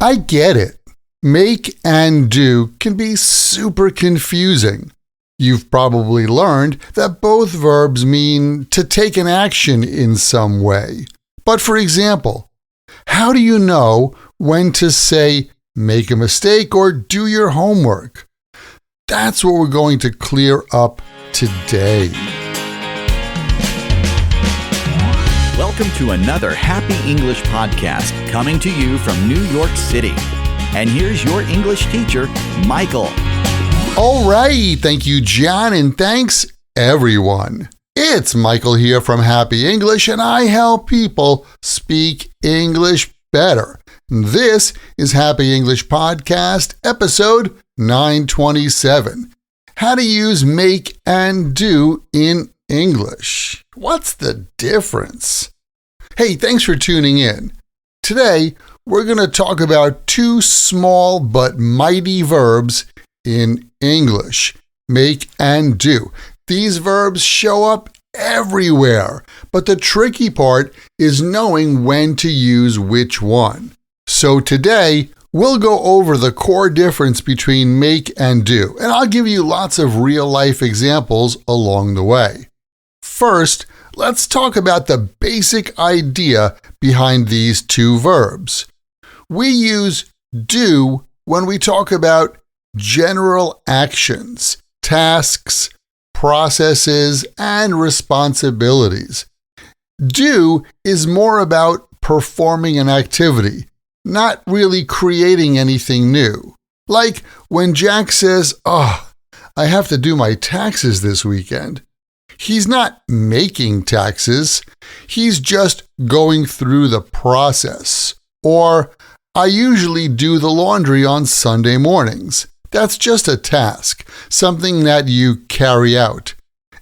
I get it. Make and do can be super confusing. You've probably learned that both verbs mean to take an action in some way. But for example, how do you know when to say make a mistake or do your homework? That's what we're going to clear up today. Welcome to another Happy English podcast coming to you from New York City. And here's your English teacher, Michael. All right, thank you, John, and thanks, everyone. It's Michael here from Happy English, and I help people speak English better. This is Happy English Podcast, episode 927. How to use make and do in English. What's the difference? Hey, thanks for tuning in. Today, we're going to talk about two small but mighty verbs in English, make and do. These verbs show up everywhere, but the tricky part is knowing when to use which one. So today, we'll go over the core difference between make and do, and I'll give you lots of real-life examples along the way. First, let's talk about the basic idea behind these two verbs. We use do when we talk about general actions, tasks, processes, and responsibilities. Do is more about performing an activity, not really creating anything new. Like when Jack says, I have to do my taxes this weekend. He's not making taxes, he's just going through the process. Or, I usually do the laundry on Sunday mornings. That's just a task, something that you carry out.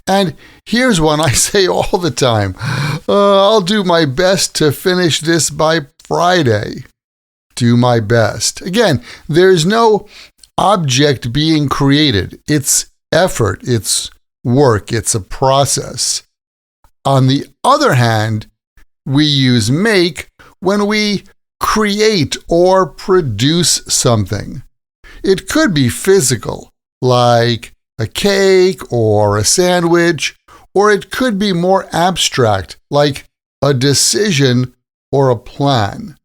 And here's one I say all the time. I'll do my best to finish this by Friday. Do my best. Again, there's no object being created. It's effort. It's work. It's a process. On the other hand, we use make when we create or produce something. It could be physical, like a cake or a sandwich, or it could be more abstract, like a decision or a plan.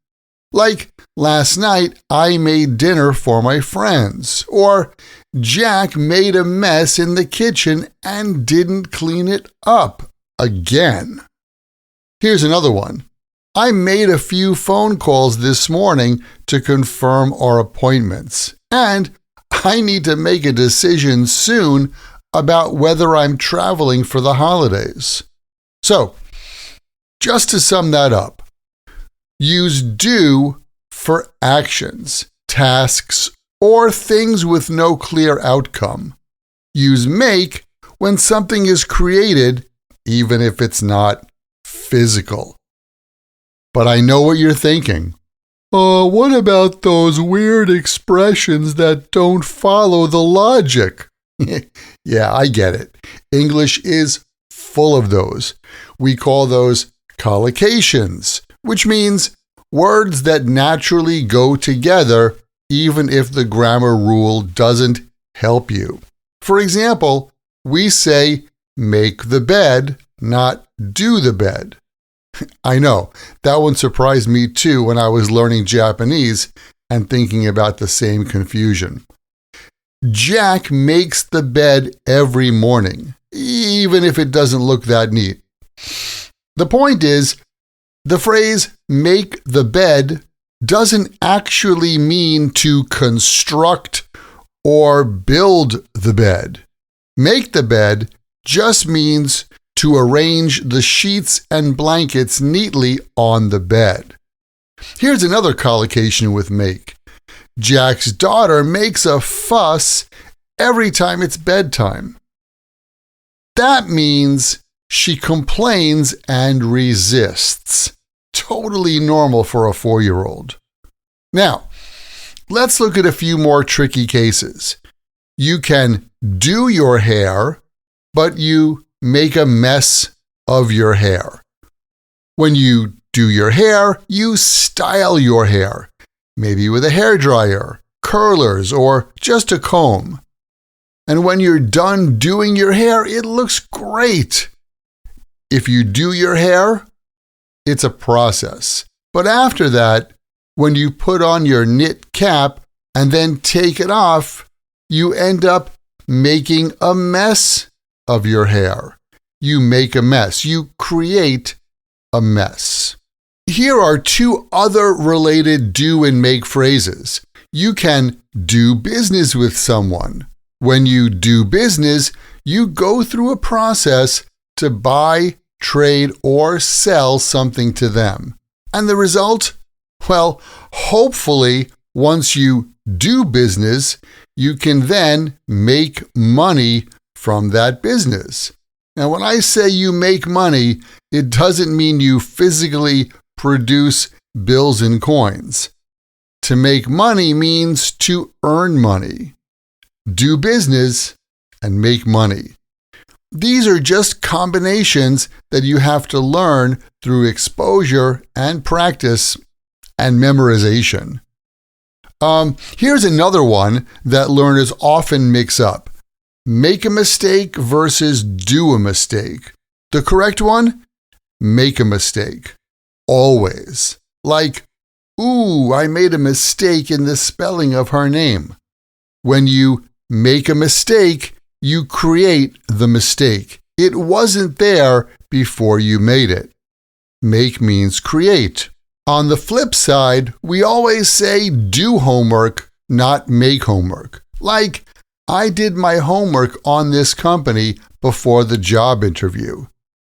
Like last night, I made dinner for my friends, or Jack made a mess in the kitchen and didn't clean it up again. Here's another one. I made a few phone calls this morning to confirm our appointments, and I need to make a decision soon about whether I'm traveling for the holidays. So, just to sum that up, use do for actions, tasks, or things with no clear outcome. Use make when something is created, even if it's not physical. But I know what you're thinking. What about those weird expressions that don't follow the logic? Yeah, I get it. English is full of those. We call those collocations, which means words that naturally go together even if the grammar rule doesn't help you. For example, we say make the bed, not do the bed. I know, that one surprised me too when I was learning Japanese and thinking about the same confusion. Jack makes the bed every morning, even if it doesn't look that neat. The point is, the phrase make the bed doesn't actually mean to construct or build the bed. Make the bed just means to arrange the sheets and blankets neatly on the bed. Here's another collocation with make. Jack's daughter makes a fuss every time it's bedtime. That means she complains and resists. Totally normal for a 4-year-old. Now, let's look at a few more tricky cases. You can do your hair, but you make a mess of your hair. When you do your hair, you style your hair. maybe with a hairdryer, curlers, or just a comb. And when you're done doing your hair, it looks great. If you do your hair, it's a process. But after that, when you put on your knit cap and then take it off, you end up making a mess of your hair. You make a mess. You create a mess. Here are two other related do and make phrases. You can do business with someone. When you do business, you go through a process to buy, trade, or sell something to them. And the result? Well, hopefully, once you do business, you can then make money from that business. Now, when I say you make money, it doesn't mean you physically produce bills and coins. To make money means to earn money, do business, and make money. These are just combinations that you have to learn through exposure and practice and memorization. Here's another one that learners often mix up. Make a mistake versus do a mistake. The correct one? Make a mistake. Always. Like, ooh, I made a mistake in the spelling of her name. When you make a mistake, you create the mistake. It wasn't there before you made it. Make means create. On the flip side, we always say do homework, not make homework. Like, I did my homework on this company before the job interview.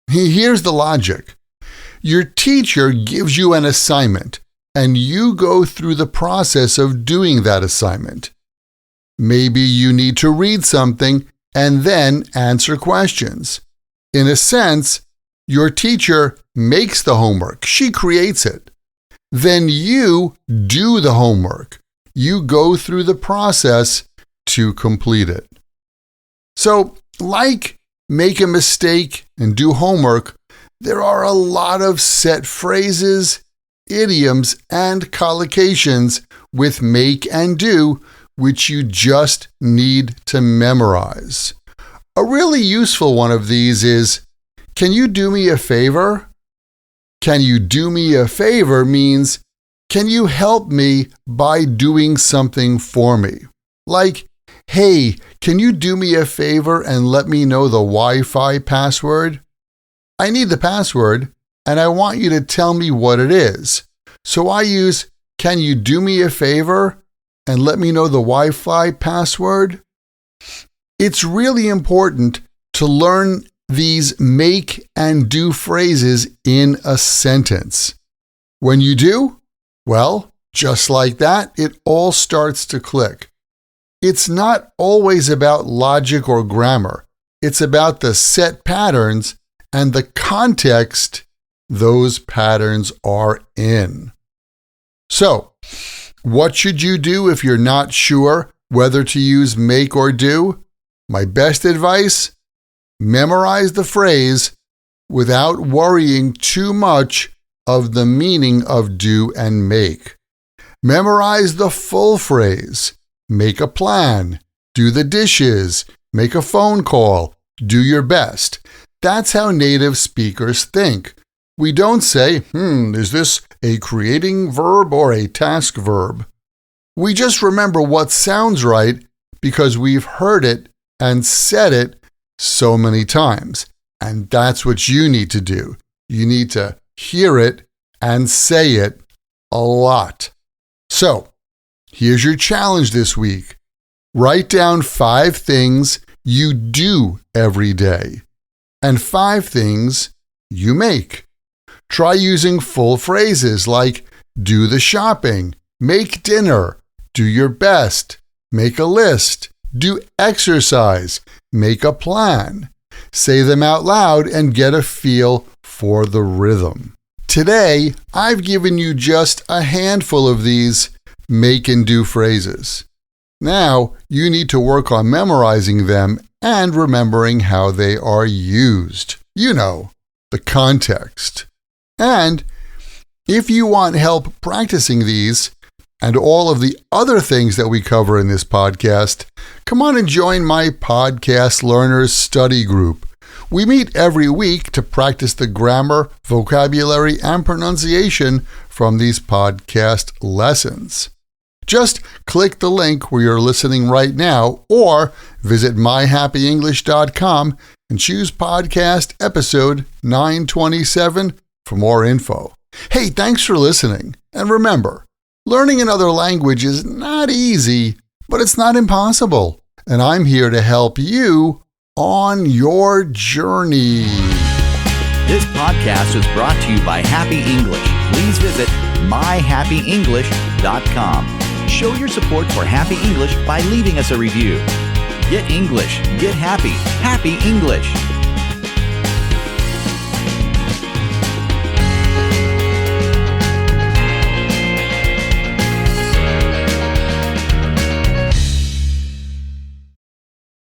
Here's the logic. Your teacher gives you an assignment, and you go through the process of doing that assignment. Maybe you need to read something and then answer questions. In a sense, your teacher makes the homework. She creates it. Then you do the homework. You go through the process to complete it. So, like make a mistake and do homework, there are a lot of set phrases, idioms, and collocations with make and do, which you just need to memorize. A really useful one of these is, can you do me a favor? Can you do me a favor means, can you help me by doing something for me? Like, hey, can you do me a favor and let me know the Wi-Fi password? I need the password, and I want you to tell me what it is. So I use, can you do me a favor and let me know the Wi-Fi password? It's really important to learn these make and do phrases in a sentence. When you do, well, just like that, it all starts to click. It's not always about logic or grammar. It's about the set patterns and the context those patterns are in. So, what should you do if you're not sure whether to use make or do? My best advice? Memorize the phrase without worrying too much of the meaning of do and make. Memorize the full phrase. Make a plan. Do the dishes. Make a phone call. Do your best. That's how native speakers think. We don't say, is this a creating verb or a task verb? We just remember what sounds right because we've heard it and said it so many times. And that's what you need to do. You need to hear it and say it a lot. So, here's your challenge this week. Write down 5 things you do every day and 5 things you make. Try using full phrases like do the shopping, make dinner, do your best, make a list, do exercise, make a plan. Say them out loud and get a feel for the rhythm. Today, I've given you just a handful of these make and do phrases. Now, you need to work on memorizing them and remembering how they are used. You know, the context. And if you want help practicing these, and all of the other things that we cover in this podcast, come on and join my Podcast Learners Study Group. We meet every week to practice the grammar, vocabulary, and pronunciation from these podcast lessons. Just click the link where you're listening right now or visit myhappyenglish.com and choose podcast episode 927 for more info. Hey, thanks for listening. And remember, learning another language is not easy, but it's not impossible. And I'm here to help you on your journey. This podcast was brought to you by Happy English. Please visit myhappyenglish.com. Show your support for Happy English by leaving us a review. Get English, get happy, Happy English.